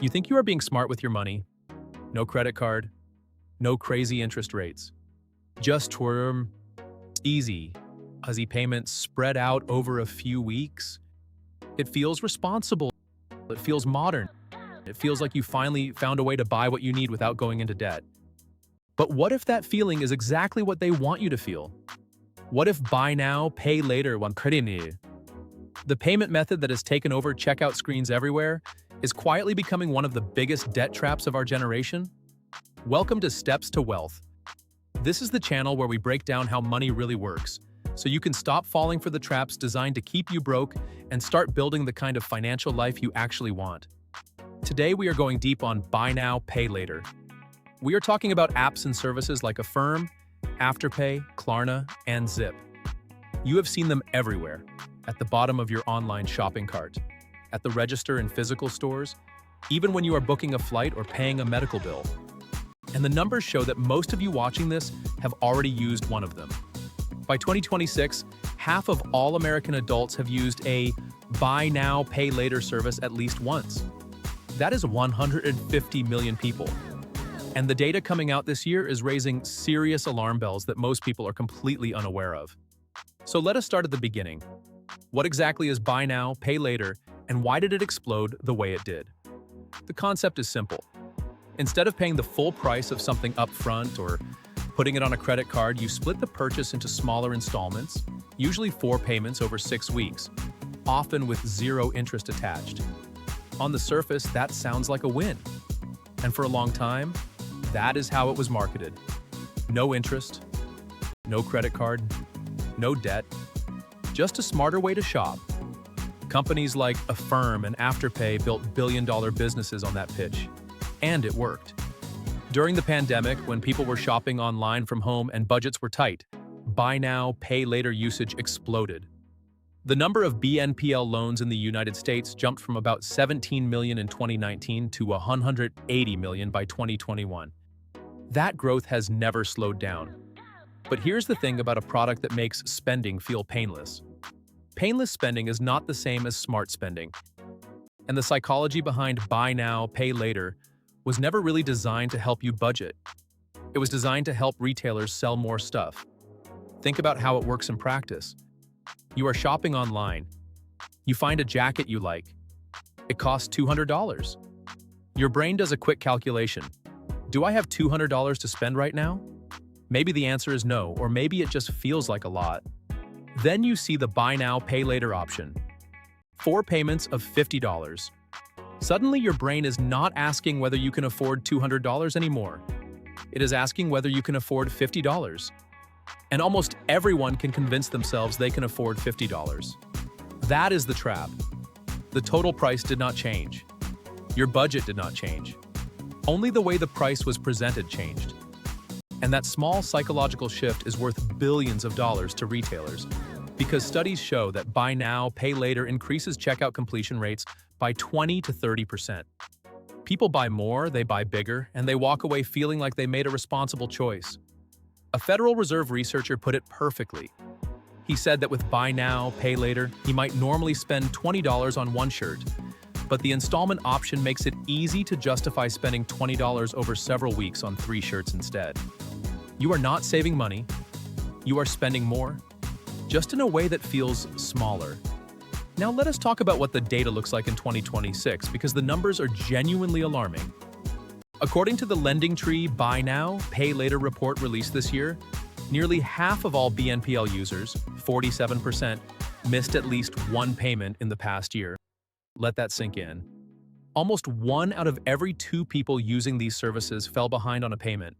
You think you are being smart with your money? No credit card, no crazy interest rates. Just term, easy, easy payments spread out over a few weeks. It feels responsible. It feels modern. It feels like you finally found a way to buy what you need without going into debt. But what if that feeling is exactly what they want you to feel? What if buy now, pay later one credit? The payment method that has taken over checkout screens everywhere is quietly becoming one of the biggest debt traps of our generation. Welcome to Steps to Wealth. This is the channel where we break down how money really works, so you can stop falling for the traps designed to keep you broke and start building the kind of financial life you actually want. Today we are going deep on buy now, pay later. We are talking about apps and services like Affirm, Afterpay, Klarna, and Zip. You have seen them everywhere, at the bottom of your online shopping cart, at the register in physical stores, even when you are booking a flight or paying a medical bill. And the numbers show that most of you watching this have already used one of them. By 2026, half of all American adults have used a buy now, pay later service at least once. That is 150 million people. And the data coming out this year is raising serious alarm bells that most people are completely unaware of. So let us start at the beginning. What exactly is buy now, pay later, and why did it explode the way it did? The concept is simple. Instead of paying the full price of something upfront or putting it on a credit card, you split the purchase into smaller installments, usually 4 payments over 6 weeks, often with 0 interest attached. On the surface, that sounds like a win. And for a long time, that is how it was marketed. No interest, no credit card, no debt, just a smarter way to shop. Companies like Affirm and Afterpay built billion-dollar businesses on that pitch, and it worked. During the pandemic, when people were shopping online from home and budgets were tight, buy now, pay later usage exploded. The number of BNPL loans in the United States jumped from about 17 million in 2019 to 180 million by 2021. That growth has never slowed down. But here's the thing about a product that makes spending feel painless. Painless spending is not the same as smart spending. And the psychology behind buy now, pay later was never really designed to help you budget. It was designed to help retailers sell more stuff. Think about how it works in practice. You are shopping online. You find a jacket you like. It costs $200. Your brain does a quick calculation. Do I have $200 to spend right now? Maybe the answer is no, or maybe it just feels like a lot. Then you see the buy now, pay later option. 4 payments of $50. Suddenly your brain is not asking whether you can afford $200 anymore. It is asking whether you can afford $50. And almost everyone can convince themselves they can afford $50. That is the trap. The total price did not change. Your budget did not change. Only the way the price was presented changed. And that small psychological shift is worth billions of dollars to retailers, because studies show that buy now, pay later increases checkout completion rates by 20 to 30%. People buy more, they buy bigger, and they walk away feeling like they made a responsible choice. A Federal Reserve researcher put it perfectly. He said that with buy now, pay later, he might normally spend $20 on one shirt, but the installment option makes it easy to justify spending $20 over several weeks on 3 shirts instead. You are not saving money, you are spending more, just in a way that feels smaller. Now let us talk about what the data looks like in 2026, because the numbers are genuinely alarming. According to the LendingTree Buy Now, Pay Later report released this year, nearly half of all BNPL users, 47%, missed at least one payment in the past year. Let that sink in. Almost 1 out of every 2 people using these services fell behind on a payment.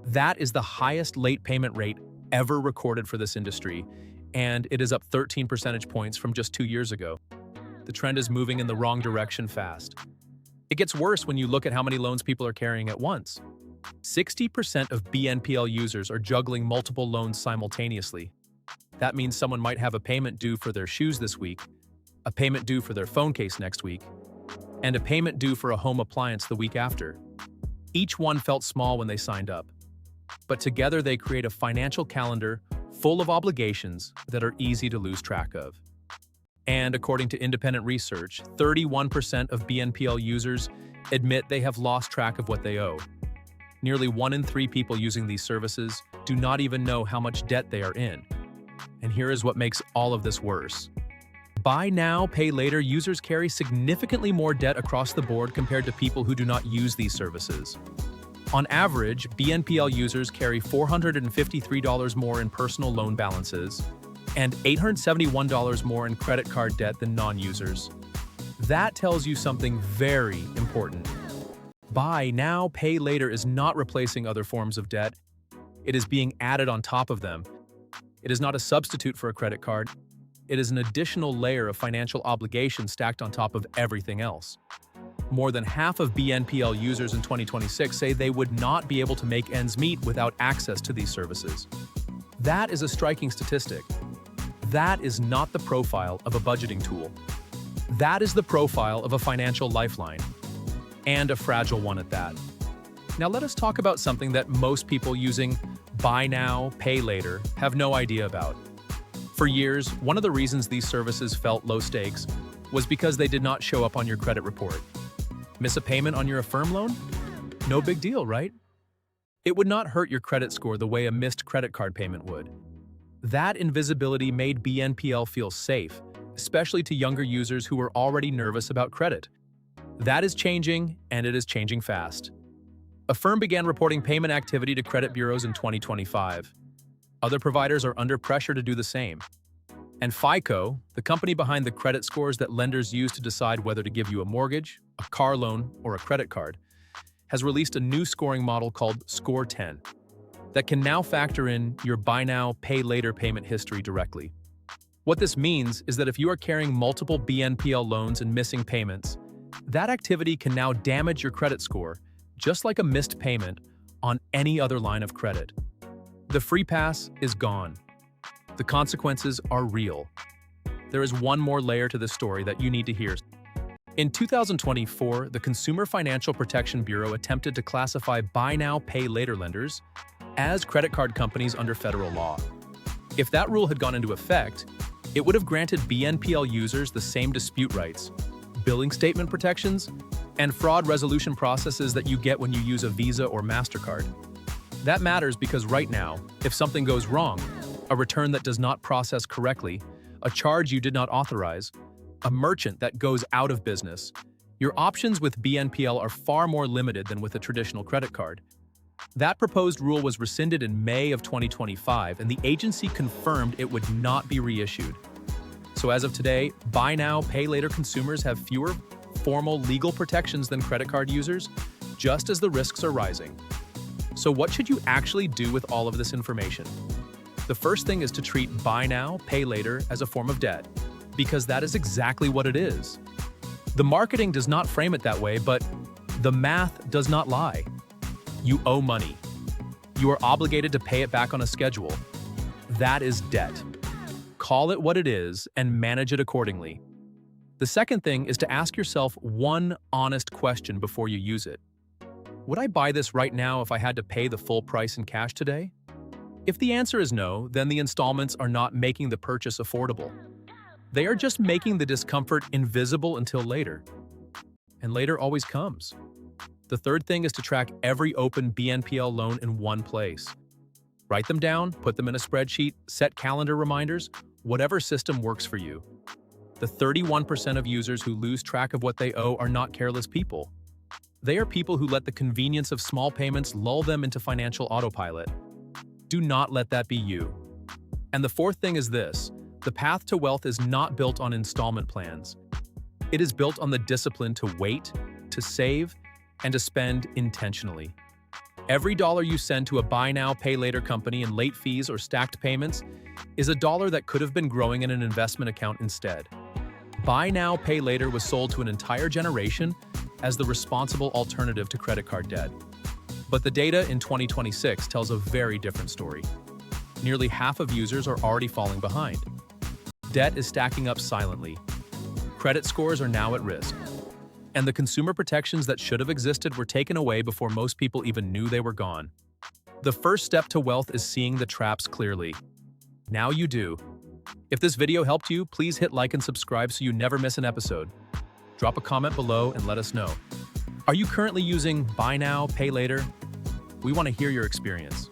That is the highest late payment rate ever recorded for this industry, and it is up 13 percentage points from just 2 years ago. The trend is moving in the wrong direction fast. It gets worse when you look at how many loans people are carrying at once. 60% of BNPL users are juggling multiple loans simultaneously. That means someone might have a payment due for their shoes this week, a payment due for their phone case next week, and a payment due for a home appliance the week after. Each one felt small when they signed up, but together they create a financial calendar full of obligations that are easy to lose track of. And according to independent research, 31% of BNPL users admit they have lost track of what they owe. Nearly 1 in 3 people using these services do not even know how much debt they are in. And here is what makes all of this worse. Buy now, pay later users carry significantly more debt across the board compared to people who do not use these services. On average, BNPL users carry $453 more in personal loan balances and $871 more in credit card debt than non-users. That tells you something very important. Buy now, pay later is not replacing other forms of debt. It is being added on top of them. It is not a substitute for a credit card. It is an additional layer of financial obligation stacked on top of everything else. More than half of BNPL users in 2026 say they would not be able to make ends meet without access to these services. That is a striking statistic. That is not the profile of a budgeting tool. That is the profile of a financial lifeline, and a fragile one at that. Now let us talk about something that most people using buy now, pay later have no idea about. For years, one of the reasons these services felt low stakes was because they did not show up on your credit report. Miss a payment on your Affirm loan? No big deal, right? It would not hurt your credit score the way a missed credit card payment would. That invisibility made BNPL feel safe, especially to younger users who were already nervous about credit. That is changing, and it is changing fast. Affirm began reporting payment activity to credit bureaus in 2025. Other providers are under pressure to do the same. And FICO, the company behind the credit scores that lenders use to decide whether to give you a mortgage, a car loan, or a credit card, has released a new scoring model called Score 10 that can now factor in your buy now, pay later payment history directly. What this means is that if you are carrying multiple BNPL loans and missing payments, that activity can now damage your credit score, just like a missed payment on any other line of credit. The free pass is gone. The consequences are real. There is one more layer to this story that you need to hear. In 2024, the Consumer Financial Protection Bureau attempted to classify buy now, pay later lenders as credit card companies under federal law. If that rule had gone into effect, it would have granted BNPL users the same dispute rights, billing statement protections, and fraud resolution processes that you get when you use a Visa or MasterCard. That matters because right now, if something goes wrong, a return that does not process correctly, a charge you did not authorize, a merchant that goes out of business, your options with BNPL are far more limited than with a traditional credit card. That proposed rule was rescinded in May of 2025, and the agency confirmed it would not be reissued. So as of today, buy now, pay later consumers have fewer formal legal protections than credit card users, just as the risks are rising. So what should you actually do with all of this information? The first thing is to treat buy now, pay later as a form of debt, because that is exactly what it is. The marketing does not frame it that way, but the math does not lie. You owe money. You are obligated to pay it back on a schedule. That is debt. Call it what it is and manage it accordingly. The second thing is to ask yourself one honest question before you use it. Would I buy this right now if I had to pay the full price in cash today? If the answer is no, then the installments are not making the purchase affordable. They are just making the discomfort invisible until later. And later always comes. The third thing is to track every open BNPL loan in one place. Write them down, put them in a spreadsheet, set calendar reminders, whatever system works for you. The 31% of users who lose track of what they owe are not careless people. They are people who let the convenience of small payments lull them into financial autopilot. Do not let that be you. And the fourth thing is this: the path to wealth is not built on installment plans. It is built on the discipline to wait, to save, and to spend intentionally. Every dollar you send to a buy now, pay later company in late fees or stacked payments is a dollar that could have been growing in an investment account instead. Buy now, pay later was sold to an entire generation as the responsible alternative to credit card debt. But the data in 2026 tells a very different story. Nearly half of users are already falling behind. Debt is stacking up silently. Credit scores are now at risk. And the consumer protections that should have existed were taken away before most people even knew they were gone. The first step to wealth is seeing the traps clearly. Now you do. If this video helped you, please hit like and subscribe so you never miss an episode. Drop a comment below and let us know. Are you currently using Buy Now, Pay Later? We want to hear your experience.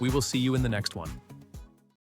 We will see you in the next one.